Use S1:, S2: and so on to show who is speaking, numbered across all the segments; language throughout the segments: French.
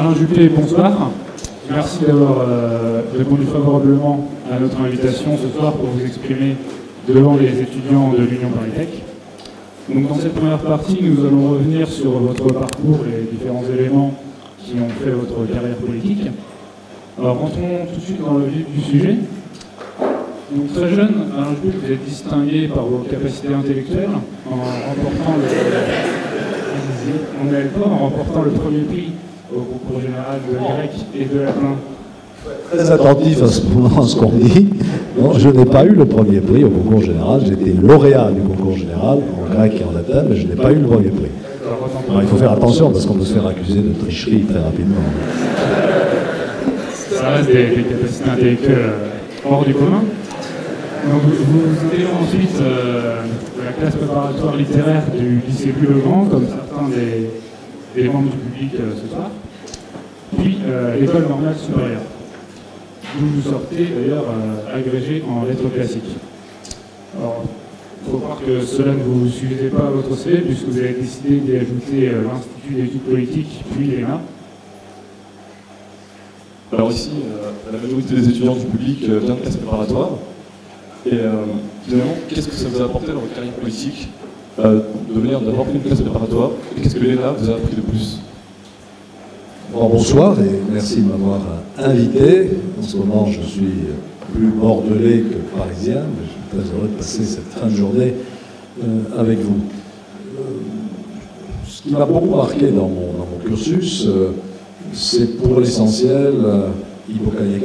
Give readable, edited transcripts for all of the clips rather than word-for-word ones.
S1: Alain Juppé, bonsoir. Merci d'avoir répondu favorablement à notre invitation ce soir pour vous exprimer devant les étudiants de l'Union ParisTech. Donc dans cette première partie, nous allons revenir sur votre parcours et les différents éléments qui ont fait votre carrière politique. Alors rentrons tout de suite dans le vif du sujet. Donc très jeune, Alain Juppé, vous êtes distingué par vos capacités intellectuelles en remportant le premier prix au concours général de grec et de latin.
S2: Très attentif à ce qu'on dit. Non, je n'ai pas eu le premier prix au concours général. J'ai été lauréat du concours général en grec et en latin, mais je n'ai pas eu le premier prix. Alors, il faut faire attention parce qu'on peut se faire accuser de tricherie très rapidement.
S1: Ça reste des capacités intellectuelles hors du commun. Donc, vous intégrez ensuite la classe préparatoire littéraire du lycée Louis-le-Grand, comme certains des membres du public ce soir, puis l'école normale supérieure. Vous sortez d'ailleurs agrégé en lettres classiques. Alors, il faut croire que cela ne vous suffisait pas à votre CV, puisque vous avez décidé d'y ajouter l'Institut d'études politiques, puis l'ENA.
S3: Alors ici, la majorité des étudiants du public vient de classe préparatoire. Et finalement, qu'est-ce que ça vous a apporté dans votre carrière politique d'avoir pris une classe préparatoire, et qu'est-ce que l'ENA vous a appris de plus?
S2: Bonsoir et merci de m'avoir invité. En ce moment, je suis plus bordelais que parisien, mais je suis très heureux de passer cette fin de journée avec vous. Ce qui m'a beaucoup marqué dans mon cursus, c'est pour l'essentiel Hippocagne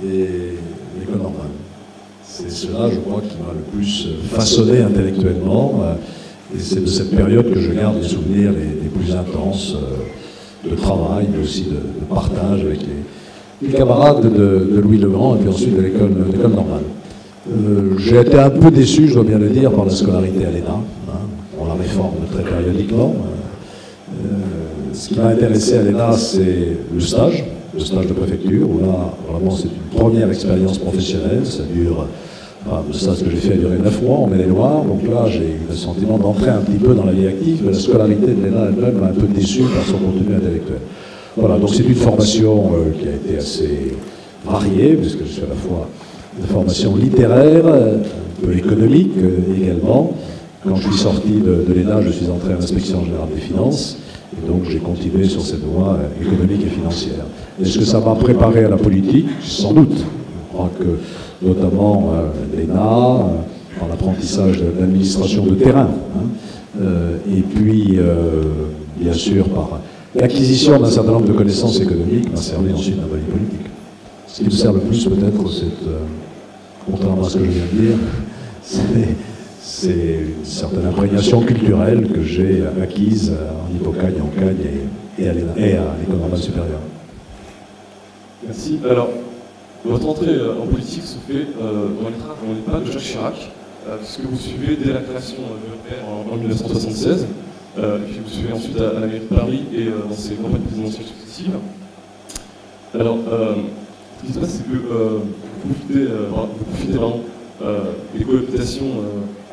S2: et l'école normale. C'est cela, je crois, qui m'a le plus façonné intellectuellement. Et c'est de cette période que je garde les souvenirs les plus intenses de travail, mais aussi de partage avec les camarades de Louis-le-Grand et puis ensuite de l'école normale. J'ai été un peu déçu, je dois bien le dire, par la scolarité à l'ENA. On la réforme très périodiquement. Ce qui m'a intéressé à l'ENA, c'est le stage de préfecture, où là, vraiment, c'est une première expérience professionnelle. Ça dure, le stage que j'ai fait a duré 9 mois en Maine-et-Loire, donc là, j'ai eu le sentiment d'entrer un petit peu dans la vie active, mais la scolarité de l'ENA elle-même m'a un peu déçu par son contenu intellectuel. Voilà, donc c'est une formation qui a été assez variée, puisque je suis à la fois une formation littéraire, un peu économique également. Quand je suis sorti de l'ENA, je suis entré à l'inspection générale des finances. Et donc j'ai continué sur cette voie économique et financière. Est-ce que ça m'a préparé à la politique? Sans doute. Je crois que notamment l'ENA, en apprentissage de l'administration de terrain, et puis bien sûr par l'acquisition d'un certain nombre de connaissances économiques m'a servi ensuite à la vie politique. Ce qui me sert le plus peut-être, contrairement à ce que je viens de dire, c'est une certaine imprégnation culturelle que j'ai acquise en Hippocagne, en Cagne et à l'école normale supérieure.
S3: Merci. Alors, votre entrée en politique se fait dans les pas de Jacques Chirac, puisque vous suivez dès la création de l'EPR en 1976, et puis vous suivez ensuite à la mairie de Paris et dans ses campagnes présidentielles successives. Alors, ce qui se passe, c'est que vous profitez des cooptations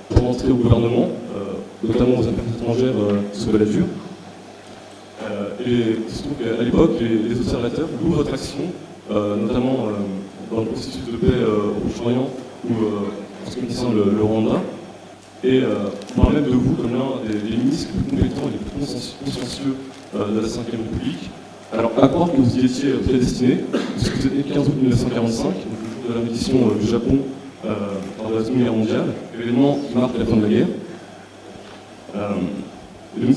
S3: pour entrer au gouvernement, notamment aux affaires étrangères sous Balladur. Et il se trouve qu'à l'époque, les observateurs louent votre action, notamment dans le processus de paix au Proche-Orient ou en ce qui concerne le Rwanda. Et on parle même de vous comme l'un des ministres les plus compétents et les plus consciencieux de la Ve République. Alors, à croire que vous y étiez prédestiné, puisque vous êtes né le 15 août 1945, donc le jour de la reddition du Japon par la Seconde Guerre mondiale, événement qui marque la fin de la guerre. Et donc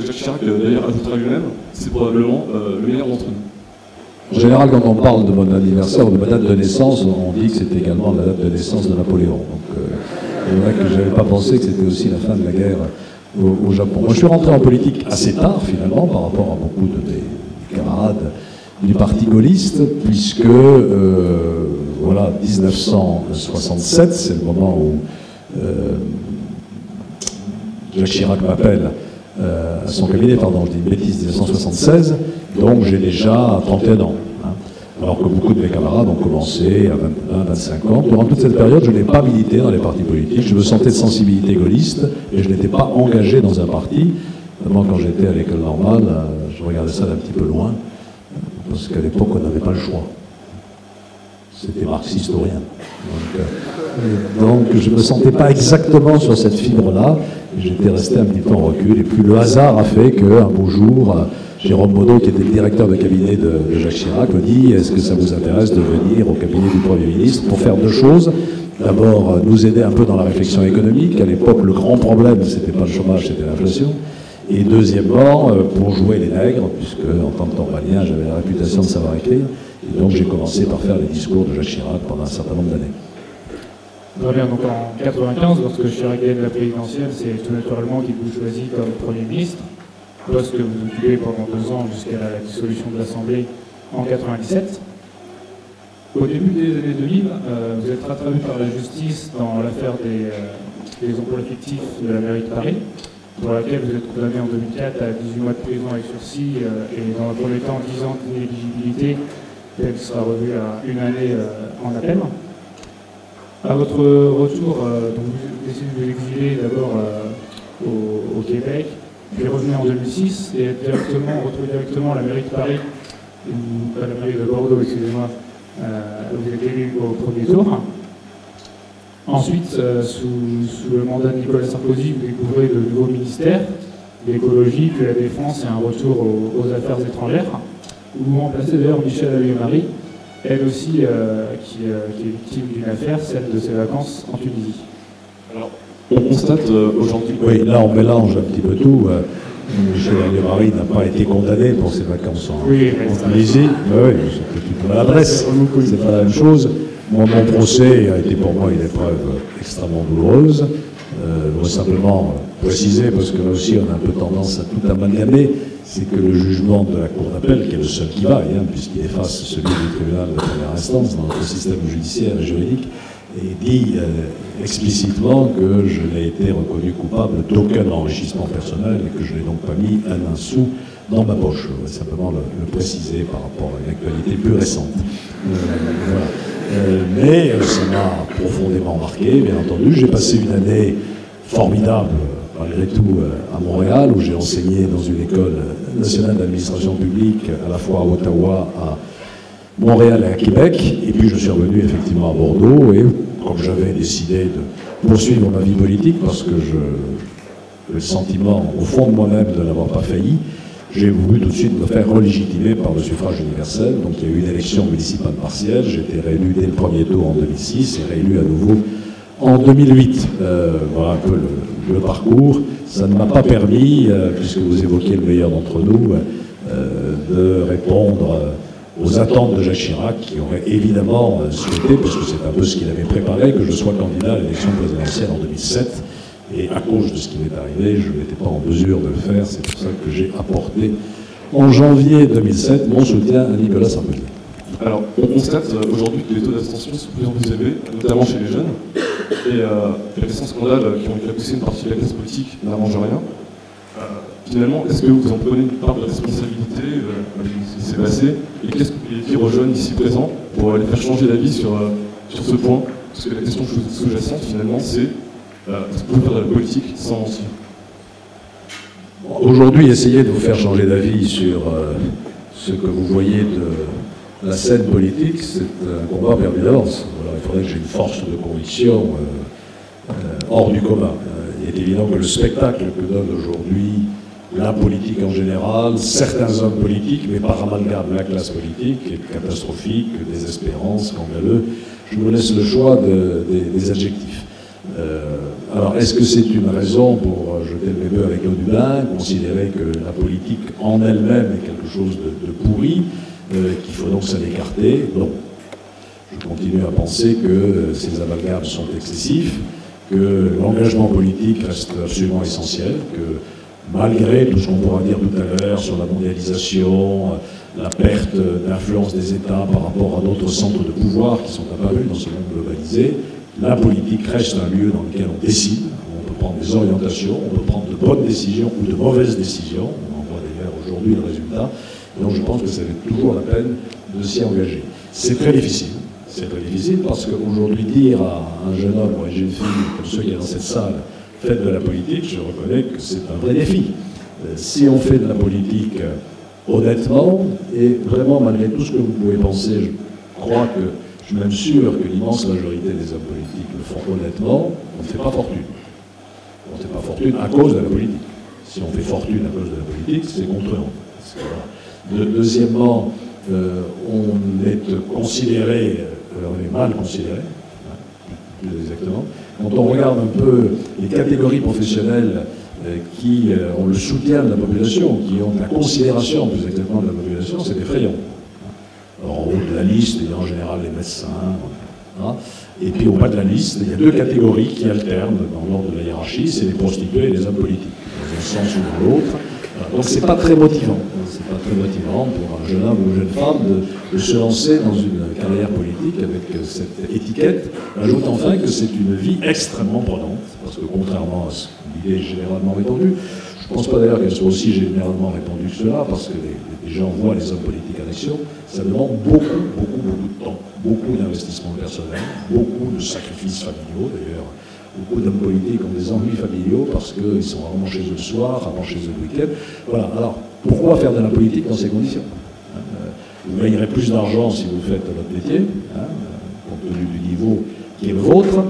S3: Jacques Chirac, d'ailleurs, ajoutera lui-même, c'est probablement le meilleur d'entre nous.
S2: En général, quand on parle de mon anniversaire ou de ma date de naissance, on dit que c'est également la date de naissance de Napoléon. Donc, c'est vrai que je n'avais pas pensé que c'était aussi la fin de la guerre au Japon. Moi, je suis rentré en politique assez tard, finalement, par rapport à beaucoup de mes camarades du parti gaulliste, puisque, voilà, 1967, c'est le moment où Jacques Chirac m'appelle à son cabinet, pardon, je dis une bêtise, 1976, donc j'ai déjà 31 ans. Alors que beaucoup de mes camarades ont commencé à 21, 25 ans. Durant toute cette période, je n'ai pas milité dans les partis politiques. Je me sentais de sensibilité gaulliste et je n'étais pas engagé dans un parti. Notamment quand j'étais à l'école normale, Je regardais ça d'un petit peu loin, parce qu'à l'époque, on n'avait pas le choix. C'était marxiste ou rien. Donc je ne me sentais pas exactement sur cette fibre-là. J'étais resté un petit peu en recul. Et puis le hasard a fait qu'un beau jour, Jérôme Monod, qui était le directeur de cabinet de Jacques Chirac, me dit: est-ce que ça vous intéresse de venir au cabinet du Premier ministre pour faire deux choses? D'abord, nous aider un peu dans la réflexion économique. À l'époque, le grand problème, ce n'était pas le chômage, c'était l'inflation. Et deuxièmement, pour jouer les nègres, puisque en tant que torbanien, j'avais la réputation de savoir écrire. Et donc j'ai commencé par faire les discours de Jacques Chirac pendant un certain nombre d'années.
S1: Très bien, donc en 1995, lorsque Chirac gagne la présidentielle, c'est tout naturellement qu'il vous choisit comme Premier ministre, poste que vous occupez pendant 2 ans jusqu'à la dissolution de l'Assemblée en 1997. Au début des années 2000, vous êtes rattrapé par la justice dans l'affaire des emplois fictifs de la mairie de Paris, pour laquelle vous êtes condamné en 2004 à 18 mois de prison avec sursis et dans un premier temps 10 ans d'inéligibilité, elle sera revue à 1 année en appel. À votre retour, donc vous décidez de vous exiler d'abord au Québec, puis revenir en 2006 et retrouver directement à la mairie de Paris, ou à la mairie de Bordeaux, excusez-moi, vous êtes élu au premier tour. Ensuite, sous le mandat de Nicolas Sarkozy, vous découvrez de nouveaux ministères, l'écologie, puis la défense et un retour aux affaires étrangères, où vous remplacez d'ailleurs Michèle Alliot-Marie, elle aussi qui est victime d'une affaire, celle de ses vacances en Tunisie.
S3: Alors, on constate aujourd'hui...
S2: Oui, là on mélange un petit peu tout. Michèle Alliot-Marie n'a pas été condamné pour ses vacances en Tunisie. Oui, c'était une maladresse. C'est pas la même chose. Mon procès a été pour moi une épreuve extrêmement douloureuse. Je veux simplement préciser, parce que là aussi on a un peu tendance à tout amalgamer, c'est que le jugement de la Cour d'appel, qui est le seul qui vaille, puisqu'il efface celui du tribunal de première instance dans notre système judiciaire et juridique, et dit explicitement que je n'ai été reconnu coupable d'aucun enrichissement personnel et que je n'ai donc pas mis un sou dans ma poche. Je voudrais simplement le préciser par rapport à une actualité plus récente. Voilà. Mais ça m'a profondément marqué, bien entendu. J'ai passé une année formidable, malgré tout, à Montréal, où j'ai enseigné dans une école nationale d'administration publique, à la fois à Ottawa, à Montréal et à Québec. Et puis je suis revenu effectivement à Bordeaux, et comme j'avais décidé de poursuivre ma vie politique, parce que le sentiment, au fond de moi-même, de n'avoir pas failli, j'ai voulu tout de suite me faire relégitimer par le suffrage universel. Donc il y a eu une élection municipale partielle, j'ai été réélu dès le premier tour en 2006 et réélu à nouveau en 2008. Voilà un peu le parcours. Ça ne m'a pas permis, puisque vous évoquiez le meilleur d'entre nous, de répondre aux attentes de Jacques Chirac, qui aurait évidemment souhaité, parce que c'est un peu ce qu'il avait préparé, que je sois candidat à l'élection présidentielle en 2007. Et à cause de ce qui m'est arrivé, je n'étais pas en mesure de le faire. C'est pour ça que j'ai apporté en janvier 2007 mon soutien à Nicolas Sarkozy.
S3: Alors, on constate aujourd'hui que les taux d'abstention sont de plus en plus élevés, notamment chez les jeunes. Et les récents scandales qui ont éclaboussé une partie de la classe politique n'arrangent rien. Finalement, est-ce que vous en prenez une part de responsabilité de ce qui s'est passé? Et qu'est-ce que vous pouvez dire aux jeunes ici présents pour les faire changer d'avis sur ce point? Parce que la question sous-jacente, finalement, c'est est-ce qu'on peut faire de la politique sans mentir?
S2: Aujourd'hui, essayer de vous faire changer d'avis sur ce que vous voyez de la scène politique, c'est un combat perdu d'avance. Voilà, il faudrait que j'ai une force de conviction hors du commun. Il est évident que le spectacle que donne aujourd'hui la politique en général, certains hommes politiques, mais par amalgame la classe politique, est catastrophique, désespérant, scandaleux. Je vous laisse le choix des adjectifs. Alors, est-ce que c'est une raison pour jeter le bébé avec l'eau du bain, considérer que la politique en elle-même est quelque chose de pourri, qu'il faut donc s'en écarter? Non. Je continue à penser que ces amalgames sont excessifs, que l'engagement politique reste absolument essentiel, que malgré tout ce qu'on pourra dire tout à l'heure sur la mondialisation, la perte d'influence des États par rapport à d'autres centres de pouvoir qui sont apparus dans ce monde globalisé, la politique reste un lieu dans lequel on décide, on peut prendre des orientations, on peut prendre de bonnes décisions ou de mauvaises décisions, on en voit d'ailleurs aujourd'hui le résultat, donc je pense que ça vaut toujours la peine de s'y engager. C'est très difficile parce qu'aujourd'hui dire à un jeune homme ou à une jeune fille, comme ceux qui sont dans cette salle, faites de la politique, je reconnais que c'est un vrai défi. Si on fait de la politique honnêtement, et vraiment malgré tout ce que vous pouvez penser, je suis même sûr que l'immense majorité des hommes politiques le font honnêtement, on ne fait pas fortune. On ne fait pas fortune à cause de la politique. Si on fait fortune à cause de la politique, c'est contre nous. Deuxièmement, on est considéré, on est mal considéré, plus exactement. Quand on regarde un peu les catégories professionnelles qui ont le soutien de la population, qui ont la considération plus exactement de la population, c'est effrayant. Alors, en haut de la liste, il y a en général les médecins, hein, et puis au bas de la liste, il y a deux catégories qui alternent dans l'ordre de la hiérarchie, c'est les prostituées et les hommes politiques, dans un sens ou dans l'autre. Donc c'est pas très motivant. C'est pas très motivant pour un jeune homme ou une jeune femme de se lancer dans une carrière politique avec cette étiquette. Ajoute enfin que c'est une vie extrêmement prenante, parce que contrairement à ce que l'idée est généralement répandue, je ne pense pas d'ailleurs qu'elle soit aussi généralement répandue que cela, parce que les gens voient les hommes politiques en action, ça demande beaucoup de temps, beaucoup d'investissement personnel, beaucoup de sacrifices familiaux d'ailleurs. Beaucoup d'hommes politiques ont des ennuis familiaux parce qu'ils sont rarement chez eux le soir, rarement chez eux le week-end. Voilà, alors pourquoi faire de la politique dans ces conditions? Vous gagnerez plus d'argent si vous faites votre métier, compte tenu du niveau qui est le vôtre.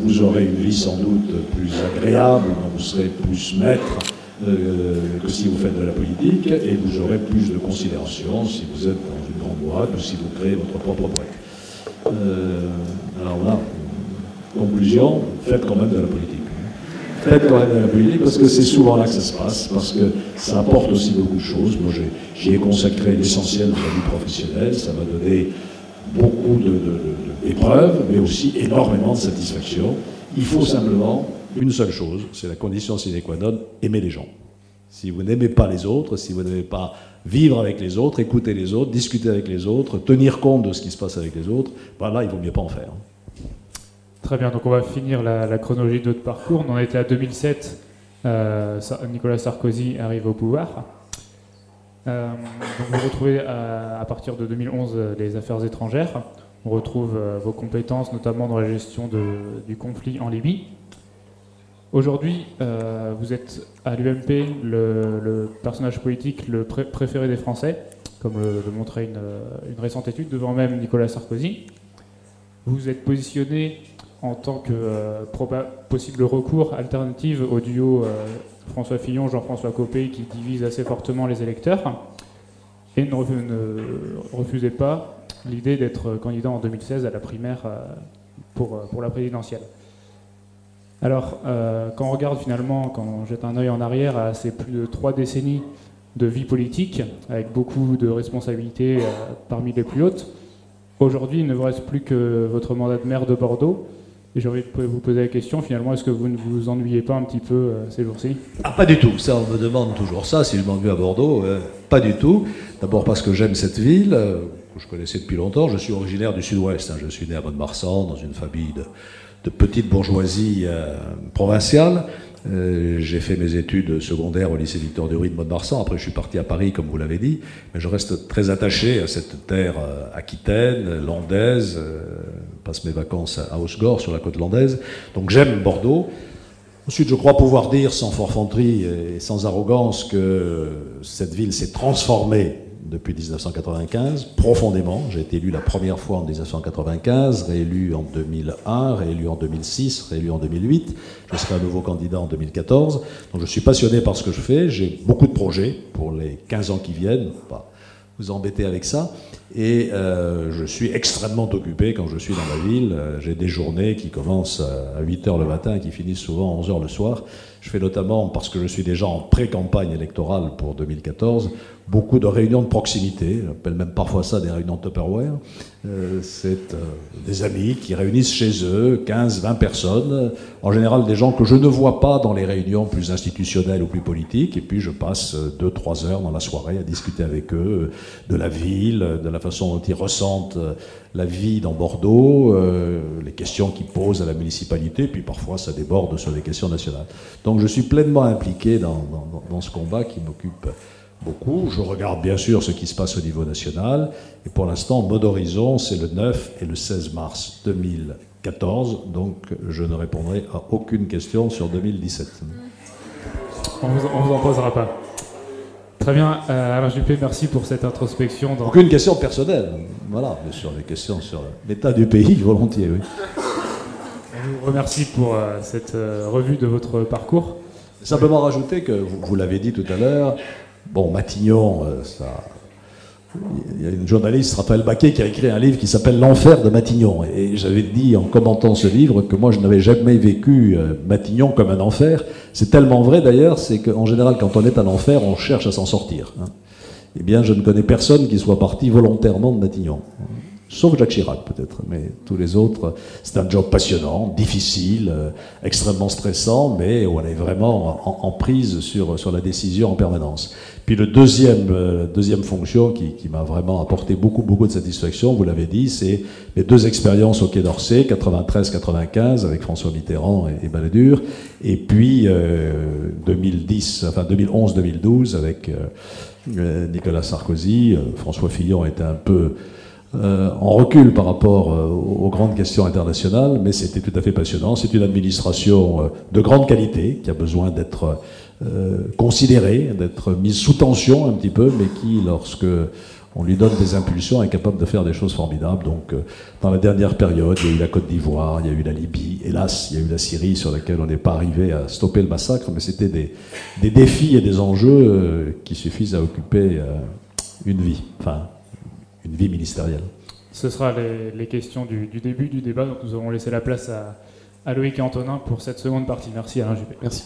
S2: Vous aurez une vie sans doute plus agréable, dont vous serez plus maître que si vous faites de la politique, et vous aurez plus de considération si vous êtes dans une grande boîte ou si vous créez votre propre boîte. Alors là, conclusion, faites quand même de la politique. Faites quand même de la politique parce que c'est souvent là que ça se passe, parce que ça apporte aussi beaucoup de choses. Moi, j'y ai consacré l'essentiel de la vie professionnelle, ça m'a donné beaucoup d'épreuves, mais aussi énormément de satisfaction. Il faut simplement une seule chose, c'est la condition sine qua non, aimer les gens. Si vous n'aimez pas les autres, si vous n'aimez pas vivre avec les autres, écouter les autres, discuter avec les autres, tenir compte de ce qui se passe avec les autres, ben là, il ne vaut mieux pas en faire.
S1: Très bien, donc on va finir la chronologie de notre parcours. On en était à 2007, Nicolas Sarkozy arrive au pouvoir. Donc vous retrouvez à partir de 2011 les affaires étrangères. On retrouve vos compétences, notamment dans la gestion du conflit en Libye. Aujourd'hui, vous êtes à l'UMP le personnage politique le préféré des Français, comme le montrait une récente étude, devant même Nicolas Sarkozy. Vous êtes positionné en tant que possible recours alternative au duo François Fillon, Jean-François Copé, qui divise assez fortement les électeurs, et ne refusez pas l'idée d'être candidat en 2016 à la primaire pour la présidentielle. Alors, quand on regarde finalement, quand on jette un œil en arrière à ces plus de 3 décennies de vie politique, avec beaucoup de responsabilités parmi les plus hautes, aujourd'hui, il ne vous reste plus que votre mandat de maire de Bordeaux. Et j'ai envie de vous poser la question, finalement, est-ce que vous ne vous ennuyez pas un petit peu ces jours-ci?
S4: Ah, pas du tout. Ça, on me demande toujours ça, si je m'ennuie à Bordeaux. Pas du tout. D'abord parce que j'aime cette ville, que je connaissais depuis longtemps. Je suis originaire du Sud-Ouest. Je suis né à Mont-de-Marsan, dans une famille de petite bourgeoisie provinciale. J'ai fait mes études secondaires au lycée Victor Duruy de Mont-de-Marsan. Après, je suis parti à Paris, comme vous l'avez dit. Mais je reste très attaché à cette terre aquitaine, landaise. Passe mes vacances à Hausgor, sur la côte landaise. Donc j'aime Bordeaux. Ensuite, je crois pouvoir dire, sans forfanterie et sans arrogance, que cette ville s'est transformée depuis 1995, profondément. J'ai été élu la première fois en 1995, réélu en 2001, réélu en 2006, réélu en 2008. Je serai à nouveau candidat en 2014. Donc je suis passionné par ce que je fais. J'ai beaucoup de projets pour les 15 ans qui viennent. Pas vous embêter avec ça. Et je suis extrêmement occupé quand je suis dans la ville. J'ai des journées qui commencent à 8h le matin et qui finissent souvent à 11h le soir. Je fais notamment, parce que je suis déjà en pré-campagne électorale pour 2014, beaucoup de réunions de proximité. J'appelle même parfois ça des réunions de Tupperware. C'est des amis qui réunissent chez eux 15-20 personnes, en général des gens que je ne vois pas dans les réunions plus institutionnelles ou plus politiques, et puis je passe 2-3 heures dans la soirée à discuter avec eux de la ville, de la façon dont ils ressentent la vie dans Bordeaux, les questions qu'ils posent à la municipalité, puis parfois ça déborde sur les questions nationales. Donc je suis pleinement impliqué dans ce combat qui m'occupe beaucoup. Je regarde bien sûr ce qui se passe au niveau national, et pour l'instant, mode horizon, c'est le 9 et le 16 mars 2014, donc je ne répondrai à aucune question sur 2017.
S1: On vous en posera pas. Très bien, Alain Juppé, merci pour cette introspection.
S4: Aucune question personnelle, voilà, mais sur les questions sur l'état du pays, volontiers, oui.
S1: On vous remercie pour cette revue de votre parcours.
S4: Simplement rajouter que, vous l'avez dit tout à l'heure, bon, Matignon, ça... Il y a une journaliste, Raphaël Baquet, qui a écrit un livre qui s'appelle L'enfer de Matignon. Et j'avais dit en commentant ce livre que moi je n'avais jamais vécu Matignon comme un enfer. C'est tellement vrai d'ailleurs, c'est qu'en général quand on est à l'enfer, on cherche à s'en sortir. Hein. Eh bien je ne connais personne qui soit parti volontairement de Matignon. Sauf Jacques Chirac peut-être, mais tous les autres, c'est un job passionnant, difficile, extrêmement stressant, mais on est vraiment en prise sur la décision en permanence. Puis le deuxième fonction qui m'a vraiment apporté beaucoup de satisfaction, vous l'avez dit, c'est mes 2 expériences au Quai d'Orsay, 93-95 avec François Mitterrand et Balladur, et puis 2011-2012 avec Nicolas Sarkozy. François Fillon était un peu en recul par rapport aux grandes questions internationales, mais c'était tout à fait passionnant. C'est une administration de grande qualité qui a besoin d'être considérée, d'être mise sous tension un petit peu, mais qui, lorsque on lui donne des impulsions, est capable de faire des choses formidables. Donc, dans la dernière période, il y a eu la Côte d'Ivoire, il y a eu la Libye, hélas, il y a eu la Syrie sur laquelle on n'est pas arrivé à stopper le massacre, mais c'était des défis et des enjeux qui suffisent à occuper une vie, enfin, une vie ministérielle.
S1: Ce sera les questions du début du débat, donc nous avons laissé la place à Loïc et Antonin pour cette seconde partie. Merci Alain Juppé.
S3: Merci.